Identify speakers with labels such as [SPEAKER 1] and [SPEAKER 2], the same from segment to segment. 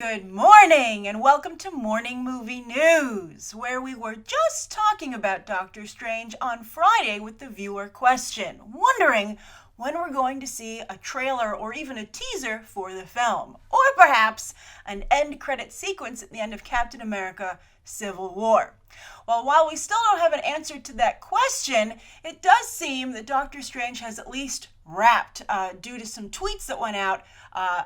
[SPEAKER 1] Good morning, and welcome to Morning Movie News, where we were just talking about Doctor Strange on Friday with the viewer question, wondering when we're going to see a trailer or even a teaser for the film, or perhaps an end credit sequence at the end of Captain America Civil War. Well, while we still don't have an answer to that question, it does seem that Doctor Strange has at least wrapped due to some tweets that went out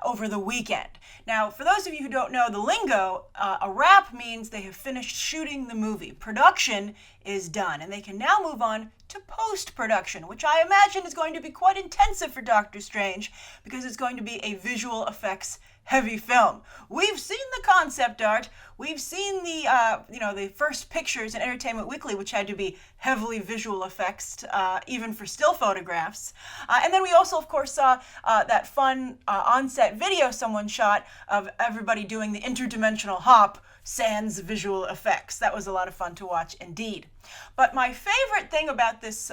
[SPEAKER 1] over the weekend. Now, for those of you who don't know the lingo, a wrap means they have finished shooting the movie. Production is done, and they can now move on to post-production, which I imagine is going to be quite intensive for Doctor Strange because it's going to be a visual effects heavy film. We've seen the concept art. We've seen the first pictures in Entertainment Weekly, which had to be heavily visual effects, even for still photographs. And then we also, of course, saw that fun on-set video someone shot of everybody doing the interdimensional hop sans visual effects. That was a lot of fun to watch indeed. But my favorite thing about this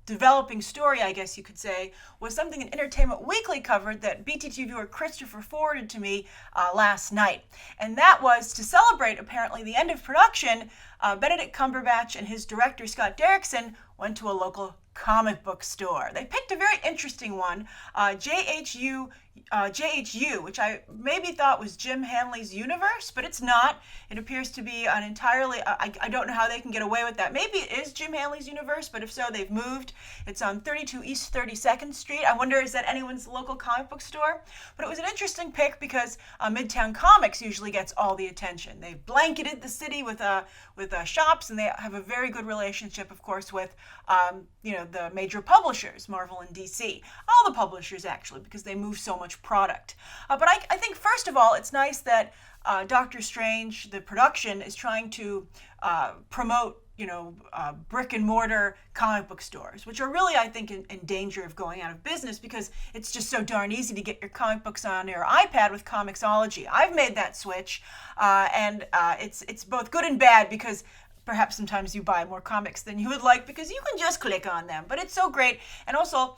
[SPEAKER 1] developing story, I guess you could say, was something an Entertainment Weekly covered that BTT viewer Christopher forwarded to me last night. And that was to celebrate, apparently, the end of production, Benedict Cumberbatch and his director, Scott Derrickson, went to a local comic book store. They picked a very interesting one, JHU, which I maybe thought was Jim Hanley's universe, but it's not. It appears to be an entirely, I don't know how they can get away with that. Maybe it is Jim Hanley's universe, but if so, they've moved. It's on 32 East 32nd Street. I wonder, is that anyone's local comic book store? But it was an interesting pick because Midtown Comics usually gets all the attention. They've blanketed the city with shops, and they have a very good relationship, of course, with the major publishers, Marvel and DC. All the publishers, actually, because they move so much product. But I think, first of all, it's nice that Doctor Strange, the production, is trying to promote brick and mortar comic book stores, which are really, I think, in danger of going out of business because it's just so darn easy to get your comic books on your iPad with Comixology. I've made that switch, and it's both good and bad because perhaps sometimes you buy more comics than you would like because you can just click on them, but it's so great. And also,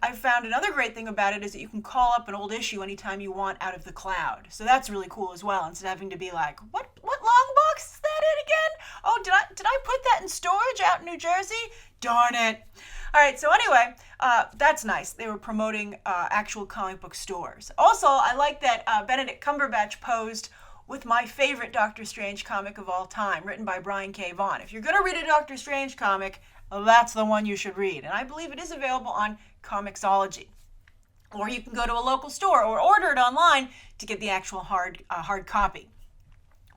[SPEAKER 1] I've found another great thing about it is that you can call up an old issue anytime you want out of the cloud. So that's really cool as well, instead of having to be like, what long box is that in again? Oh, did I put that in storage out in New Jersey? Darn it. All right, so anyway, that's nice. They were promoting actual comic book stores. Also, I like that Benedict Cumberbatch posed with my favorite Doctor Strange comic of all time, written by Brian K. Vaughan. If you're going to read a Doctor Strange comic, that's the one you should read. And I believe it is available on Comixology. Or you can go to a local store or order it online to get the actual hard copy.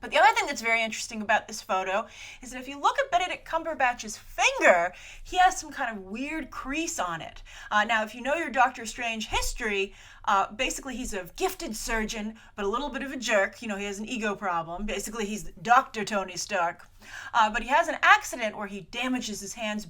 [SPEAKER 1] But the other thing that's very interesting about this photo is that if you look at Benedict Cumberbatch's finger, he has some kind of weird crease on it. Now, if you know your Doctor Strange history, basically he's a gifted surgeon, but a little bit of a jerk. He has an ego problem. Basically, he's Dr. Tony Stark. But he has an accident where he damages his hands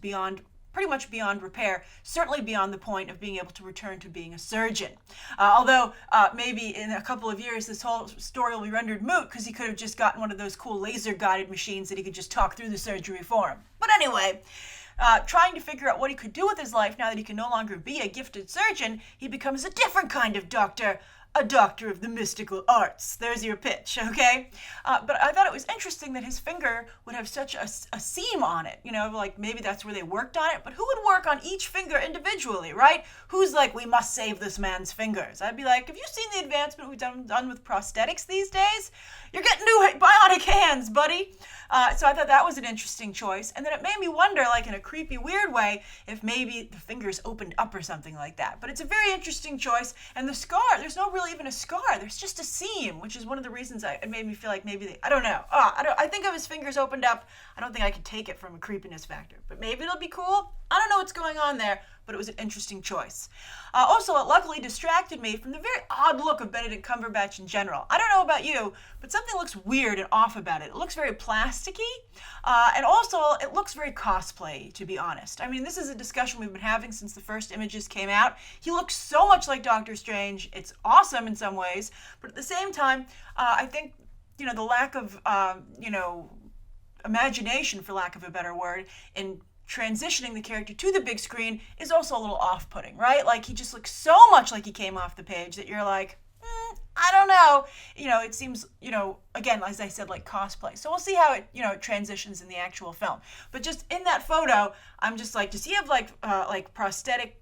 [SPEAKER 1] pretty much beyond repair, certainly beyond the point of being able to return to being a surgeon. Although maybe in a couple of years this whole story will be rendered moot because he could have just gotten one of those cool laser-guided machines that he could just talk through the surgery for him. But anyway, trying to figure out what he could do with his life now that he can no longer be a gifted surgeon, he becomes a different kind of doctor. A doctor of the mystical arts. There's your pitch, okay? But I thought it was interesting that his finger would have such a seam on it. Like maybe that's where they worked on it. But who would work on each finger individually, right? Who's like, we must save this man's fingers? I'd be like, have you seen the advancement we've done with prosthetics these days? You're getting new bionic hands, buddy. So I thought that was an interesting choice. And then it made me wonder, like in a creepy, weird way, if maybe the fingers opened up or something like that. But it's a very interesting choice. And the scar, there's no really even a scar. There's just a seam, which is one of the reasons it made me feel like maybe I don't know. I think if his fingers opened up, I don't think I could take it from a creepiness factor. But maybe it'll be cool. I don't know what's going on there, but it was an interesting choice. Also, it luckily distracted me from the very odd look of Benedict Cumberbatch in general. I don't know about you, but something looks weird and off about it. It looks very plasticky, and also it looks very cosplay, to be honest. I mean, this is a discussion we've been having since the first images came out. He looks so much like Doctor Strange. It's awesome in some ways, but at the same time, I think, the lack of, imagination, for lack of a better word, in transitioning the character to the big screen is also a little off-putting, right? Like, he just looks so much like he came off the page that you're like, I I don't know. It seems, again, as I said, like cosplay. So we'll see how it transitions in the actual film. But just in that photo, I'm just like, does he have like prosthetic,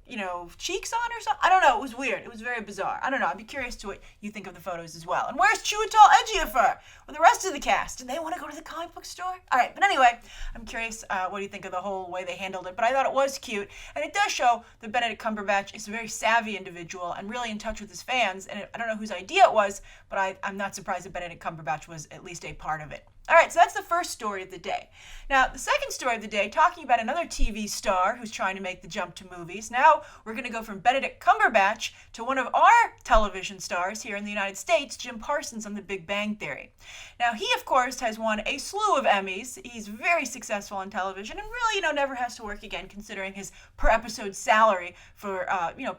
[SPEAKER 1] cheeks on or something? I don't know. It was weird. It was very bizarre. I don't know. I'd be curious to what you think of the photos as well. And where's Chiwetel Ejiofor or the rest of the cast? Did they want to go to the comic book store? All right. But anyway, I'm curious what do you think of the whole way they handled it. But I thought it was cute. And it does show that Benedict Cumberbatch is a very savvy individual and really in touch with his fans. And I don't know whose idea it was, but I'm not surprised that Benedict Cumberbatch was at least a part of it. All right, so that's the first story of the day. Now, the second story of the day, talking about another TV star who's trying to make the jump to movies. Now, we're going to go from Benedict Cumberbatch to one of our television stars here in the United States, Jim Parsons on The Big Bang Theory. Now, he, of course, has won a slew of Emmys. He's very successful on television and really, never has to work again, considering his per-episode salary for,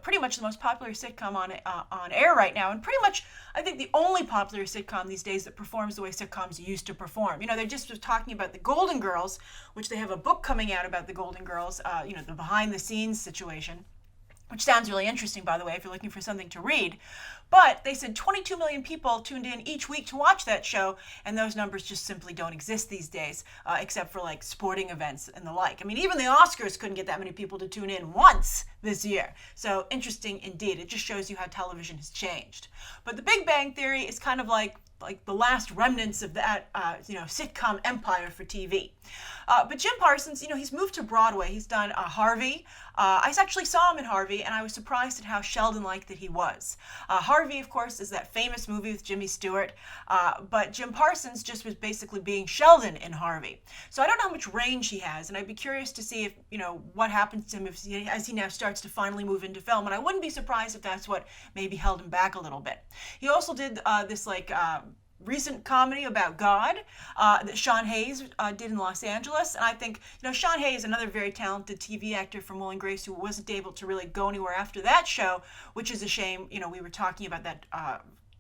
[SPEAKER 1] pretty much the most popular sitcom on air right now, and pretty much, I think, the only popular sitcom these days that performs the way sitcoms used to perform. They just were talking about the Golden Girls, which they have a book coming out about the Golden Girls, the behind-the-scenes situation, which sounds really interesting, by the way, if you're looking for something to read. But they said 22 million people tuned in each week to watch that show, and those numbers just simply don't exist these days, except for like sporting events and the like. I mean, even the Oscars couldn't get that many people to tune in once this year. So interesting indeed. It just shows you how television has changed. But The Big Bang Theory is kind of like the last remnants of that, sitcom empire for TV. But Jim Parsons, he's moved to Broadway. He's done Harvey. I actually saw him in Harvey, and I was surprised at how Sheldon-like that he was. Harvey, of course, is that famous movie with Jimmy Stewart, but Jim Parsons just was basically being Sheldon in Harvey. So I don't know how much range he has, and I'd be curious to see if, what happens to him as he now starts to finally move into film, and I wouldn't be surprised if that's what maybe held him back a little bit. He also did this recent comedy about God that Sean Hayes did in Los Angeles. And I think, Sean Hayes, another very talented TV actor from Will and Grace, who wasn't able to really go anywhere after that show, which is a shame. We were talking about that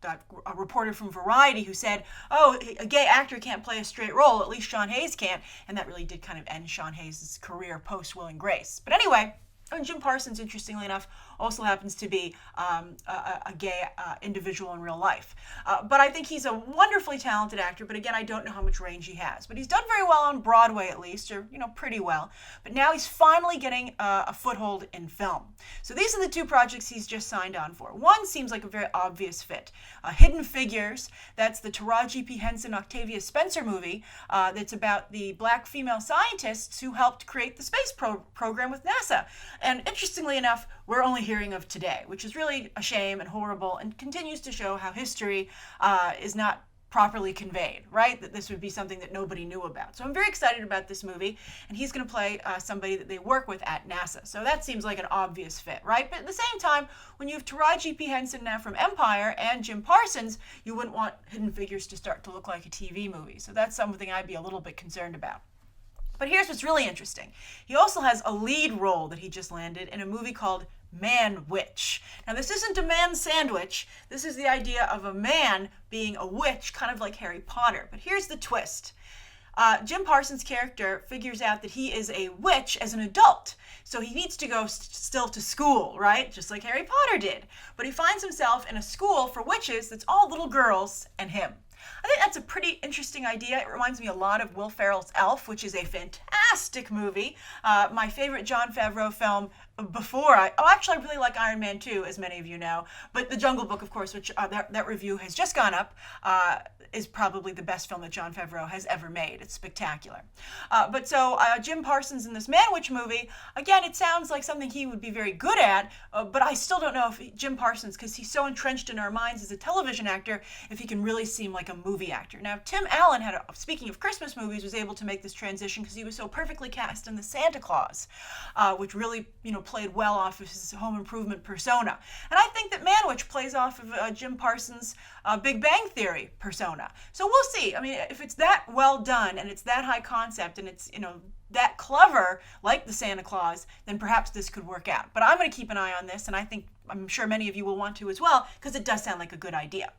[SPEAKER 1] a reporter from Variety who said, oh, a gay actor can't play a straight role, at least Sean Hayes can't. And that really did kind of end Sean Hayes' career post Will and Grace. But anyway, and Jim Parsons, interestingly enough, also happens to be a gay individual in real life. But I think he's a wonderfully talented actor, but again, I don't know how much range he has. But he's done very well on Broadway, at least, or, pretty well. But now he's finally getting a foothold in film. So these are the two projects he's just signed on for. One seems like a very obvious fit. Hidden Figures, that's the Taraji P. Henson, Octavia Spencer movie that's about the black female scientists who helped create the space program with NASA. And interestingly enough, we're only hearing of today, which is really a shame and horrible and continues to show how history is not properly conveyed, right? That this would be something that nobody knew about. So I'm very excited about this movie, and he's going to play somebody that they work with at NASA. So that seems like an obvious fit, right? But at the same time, when you have Taraji P. Henson now from Empire and Jim Parsons, you wouldn't want Hidden Figures to start to look like a TV movie. So that's something I'd be a little bit concerned about. But here's what's really interesting. He also has a lead role that he just landed in a movie called Man Witch. Now, this isn't a man sandwich. This is the idea of a man being a witch, kind of like Harry Potter. But here's the twist. Jim Parsons' character figures out that he is a witch as an adult. So he needs to go still to school, right? Just like Harry Potter did. But he finds himself in a school for witches that's all little girls and him. I think that's a pretty interesting idea. It reminds me a lot of Will Ferrell's Elf, which is a fantastic movie. My favorite Jon Favreau film before actually I really like Iron Man 2, as many of you know. But The Jungle Book, of course, which that review has just gone up, is probably the best film that Jon Favreau has ever made. It's spectacular. But Jim Parsons in this Man Witch movie, again, it sounds like something he would be very good at, but I still don't know if Jim Parsons, because he's so entrenched in our minds as a television actor, if he can really seem like a movie actor. Now, Tim Allen speaking of Christmas movies, was able to make this transition because he was so perfectly cast in The Santa Claus, which really, played well off of his home improvement persona. And I think that Man Witch plays off of Jim Parsons' Big Bang Theory persona. So we'll see. I mean, if it's that well done and it's that high concept and it's, that clever, like the Santa Claus, then perhaps this could work out. But I'm going to keep an eye on this, and I think I'm sure many of you will want to as well, because it does sound like a good idea.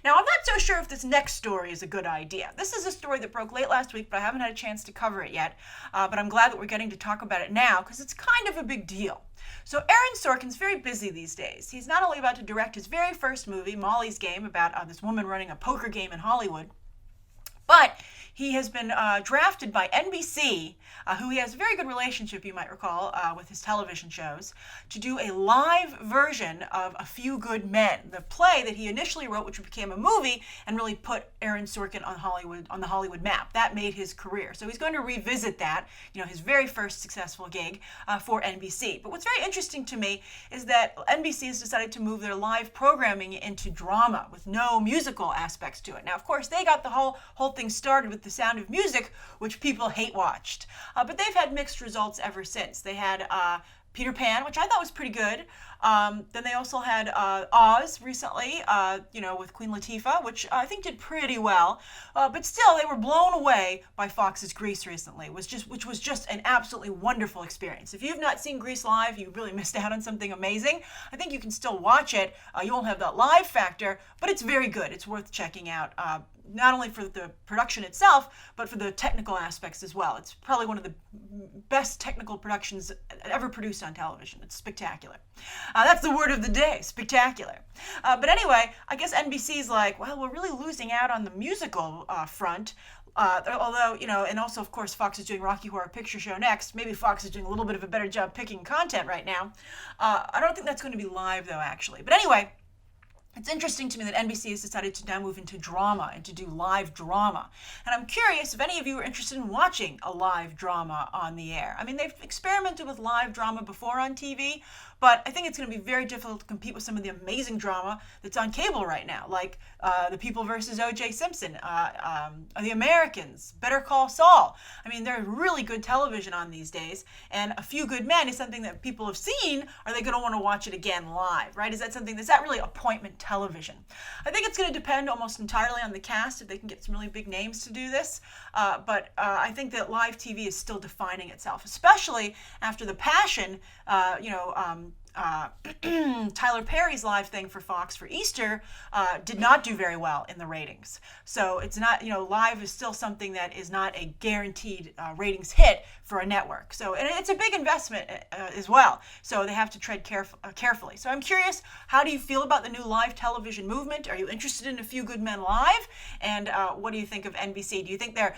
[SPEAKER 1] Now, I'm not so sure if this next story is a good idea. This is a story that broke late last week, but I haven't had a chance to cover it yet. But I'm glad that we're getting to talk about it now, because it's kind of a big deal. So Aaron Sorkin's very busy these days. He's not only about to direct his very first movie, Molly's Game, about this woman running a poker game in Hollywood, but he has been drafted by NBC, who he has a very good relationship, you might recall, with his television shows, to do a live version of A Few Good Men, the play that he initially wrote, which became a movie and really put Aaron Sorkin on the Hollywood map. That made his career. So he's going to revisit that, his very first successful gig for NBC. But what's very interesting to me is that NBC has decided to move their live programming into drama with no musical aspects to it. Now, of course, they got the whole thing started with The Sound of Music, which people hate watched. But they've had mixed results ever since. They had Peter Pan, which I thought was pretty good. Then they also had Oz recently, with Queen Latifah, which I think did pretty well. But still, they were blown away by Fox's Grease recently, which was just an absolutely wonderful experience. If you've not seen Grease live, you really missed out on something amazing. I think you can still watch it. You won't have that live factor, but it's very good. It's worth checking out. Not only for the production itself, but for the technical aspects as well. It's probably one of the best technical productions ever produced on television. It's spectacular. That's the word of the day, spectacular. But anyway, I guess NBC's like, well, we're really losing out on the musical front. Although, and also, of course, Fox is doing Rocky Horror Picture Show next. Maybe Fox is doing a little bit of a better job picking content right now. I don't think that's going to be live, though, actually. But anyway, it's interesting to me that NBC has decided to now move into drama and to do live drama. And I'm curious if any of you are interested in watching a live drama on the air. I mean, they've experimented with live drama before on TV, but I think it's going to be very difficult to compete with some of the amazing drama that's on cable right now, like The People versus O.J. Simpson, The Americans, Better Call Saul. I mean, there's really good television on these days, and A Few Good Men is something that people have seen. Are they going to want to watch it again live, right? Is that really appointment television? I think it's going to depend almost entirely on the cast, if they can get some really big names to do this. But I think that live TV is still defining itself, especially after The Passion, Tyler Perry's live thing for Fox for Easter did not do very well in the ratings. So it's not, live is still something that is not a guaranteed ratings hit for a network. So, and it's a big investment as well. So they have to tread carefully. So I'm curious, how do you feel about the new live television movement? Are you interested in A Few Good Men live? And what do you think of NBC? Do you think they're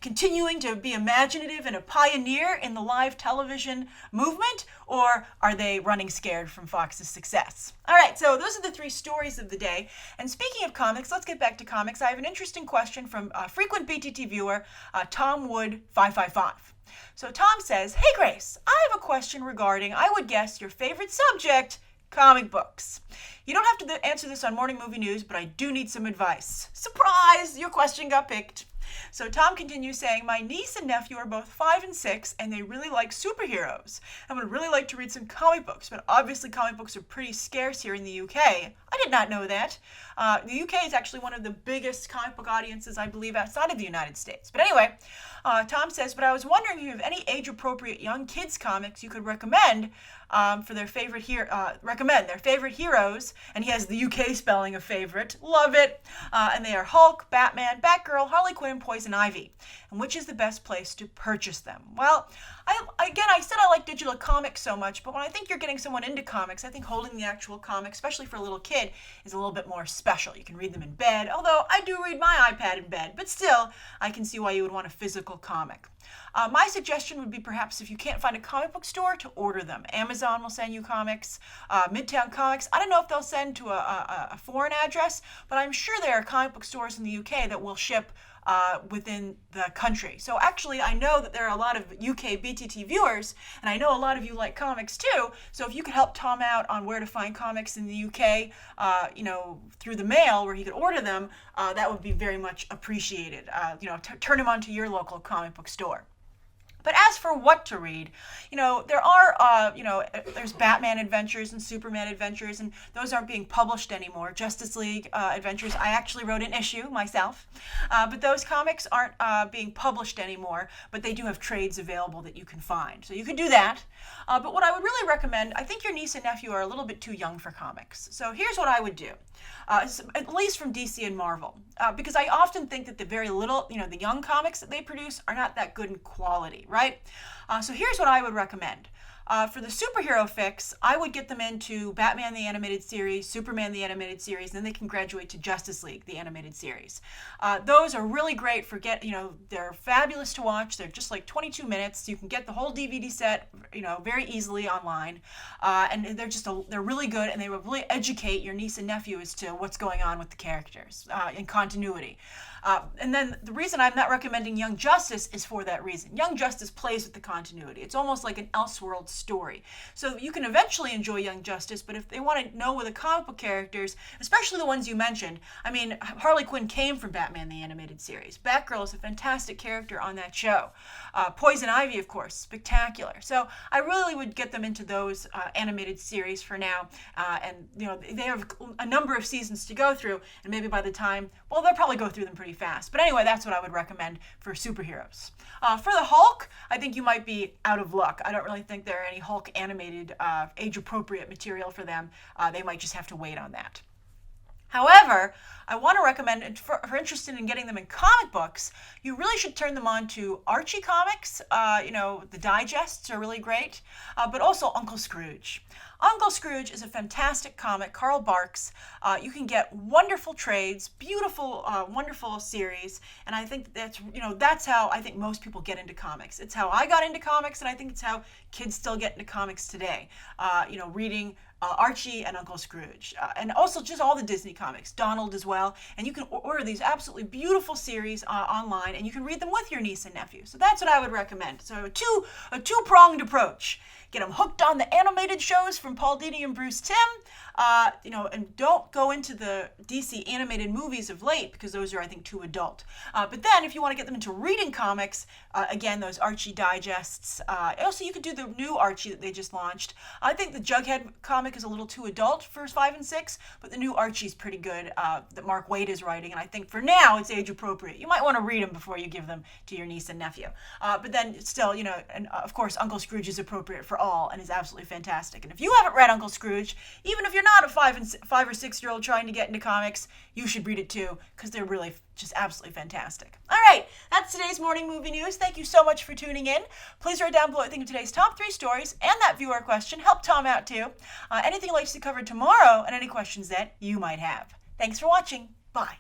[SPEAKER 1] continuing to be imaginative and a pioneer in the live television movement? Or are they running scared from Fox's success? All right, so those are the three stories of the day. And speaking of comics, let's get back to comics. I have an interesting question from frequent BTT viewer, Tom Wood 555. So Tom says, "Hey Grace, I have a question regarding, I would guess, your favorite subject, comic books. You don't have to answer this on Morning Movie News, but I do need some advice." Surprise! Your question got picked. So Tom continues saying, "My niece and nephew are both 5 and 6, and they really like superheroes. I would really like to read some comic books, but obviously comic books are pretty scarce here in the UK. I did not know that. The UK is actually one of the biggest comic book audiences, I believe, outside of the United States. But anyway, Tom says, but I was wondering if you have any age-appropriate young kids comics you could recommend for their favorite heroes, and he has the UK spelling of favorite. Love it. And they are Hulk, Batman, Batgirl, Harley Quinn, Poison Ivy. And which is the best place to purchase them? Well, I said I like digital comics so much, but when I think you're getting someone into comics, I think holding the actual comic, especially for a little kid, is a little bit more special. You can read them in bed, although I do read my iPad in bed, but still, I can see why you would want a physical comic. My suggestion would be perhaps if you can't find a comic book store, to order them. Amazon will send you comics, Midtown Comics. I don't know if they'll send to a foreign address, but I'm sure there are comic book stores in the UK that will ship within the country. So actually, I know that there are a lot of UK BTT viewers, and I know a lot of you like comics too. So if you could help Tom out on where to find comics in the UK, through the mail where he could order them, that would be very much appreciated. Turn him on to your local comic book store. But as for what to read, there are, there's Batman adventures and Superman adventures, and those aren't being published anymore. Justice League adventures, I actually wrote an issue myself, but those comics aren't being published anymore, but they do have trades available that you can find. So you can do that. But what I would really recommend, I think your niece and nephew are a little bit too young for comics. So here's what I would do, at least from DC and Marvel, because I often think that the very little, the young comics that they produce are not that good in quality, right? So here's what I would recommend. For the superhero fix, I would get them into Batman the Animated Series, Superman the Animated Series, and then they can graduate to Justice League the Animated Series. Those are really great for they're fabulous to watch. They're just like 22 minutes. You can get the whole DVD set, very easily online. And they're really good, and they will really educate your niece and nephew as to what's going on with the characters in continuity. And then the reason I'm not recommending Young Justice is for that reason. Young Justice plays with the continuity. It's almost like an Elseworld story. So you can eventually enjoy Young Justice, but if they want to know where the comic book characters, especially the ones you mentioned, I mean, Harley Quinn came from Batman the Animated Series. Batgirl is a fantastic character on that show. Poison Ivy, of course, spectacular. So I really would get them into those animated series for now. And they have a number of seasons to go through, and maybe by the time, well, they'll probably go through them pretty fast. But anyway, that's what I would recommend for superheroes. For the Hulk, I think you might be out of luck. I don't really think there are any Hulk animated age-appropriate material for them. They might just have to wait on that. However, I want to recommend, if you're interested in getting them in comic books, you really should turn them on to Archie comics. The digests are really great, but also Uncle Scrooge. Uncle Scrooge is a fantastic comic, Carl Barks. You can get wonderful trades, beautiful, wonderful series, and I think that's how I think most people get into comics. It's how I got into comics, and I think it's how kids still get into comics today. Reading Archie and Uncle Scrooge, and also just all the Disney comics, Donald as well. And you can order these absolutely beautiful series online, and you can read them with your niece and nephew. So that's what I would recommend. So a two-pronged approach. Get them hooked on the animated shows from Paul Dini and Bruce Timm, and don't go into the DC animated movies of late because those are, I think, too adult. But then if you want to get them into reading comics, again, those Archie digests. Also, you could do the new Archie that they just launched. I think the Jughead comic is a little too adult for 5 and 6, but the new Archie's pretty good that Mark Waid is writing, and I think for now it's age appropriate. You might want to read them before you give them to your niece and nephew. But then still, and of course, Uncle Scrooge is appropriate for all and is absolutely fantastic. And if you haven't read Uncle Scrooge, even if you're not a 5 or 6 year old trying to get into comics, you should read it too, because they're really just absolutely fantastic. All right, that's today's morning movie news. Thank you so much for tuning in. Please write down below what you think of today's top 3 stories and that viewer question. Help Tom out too. Anything you'd like to see covered tomorrow, and any questions that you might have. Thanks for watching. Bye.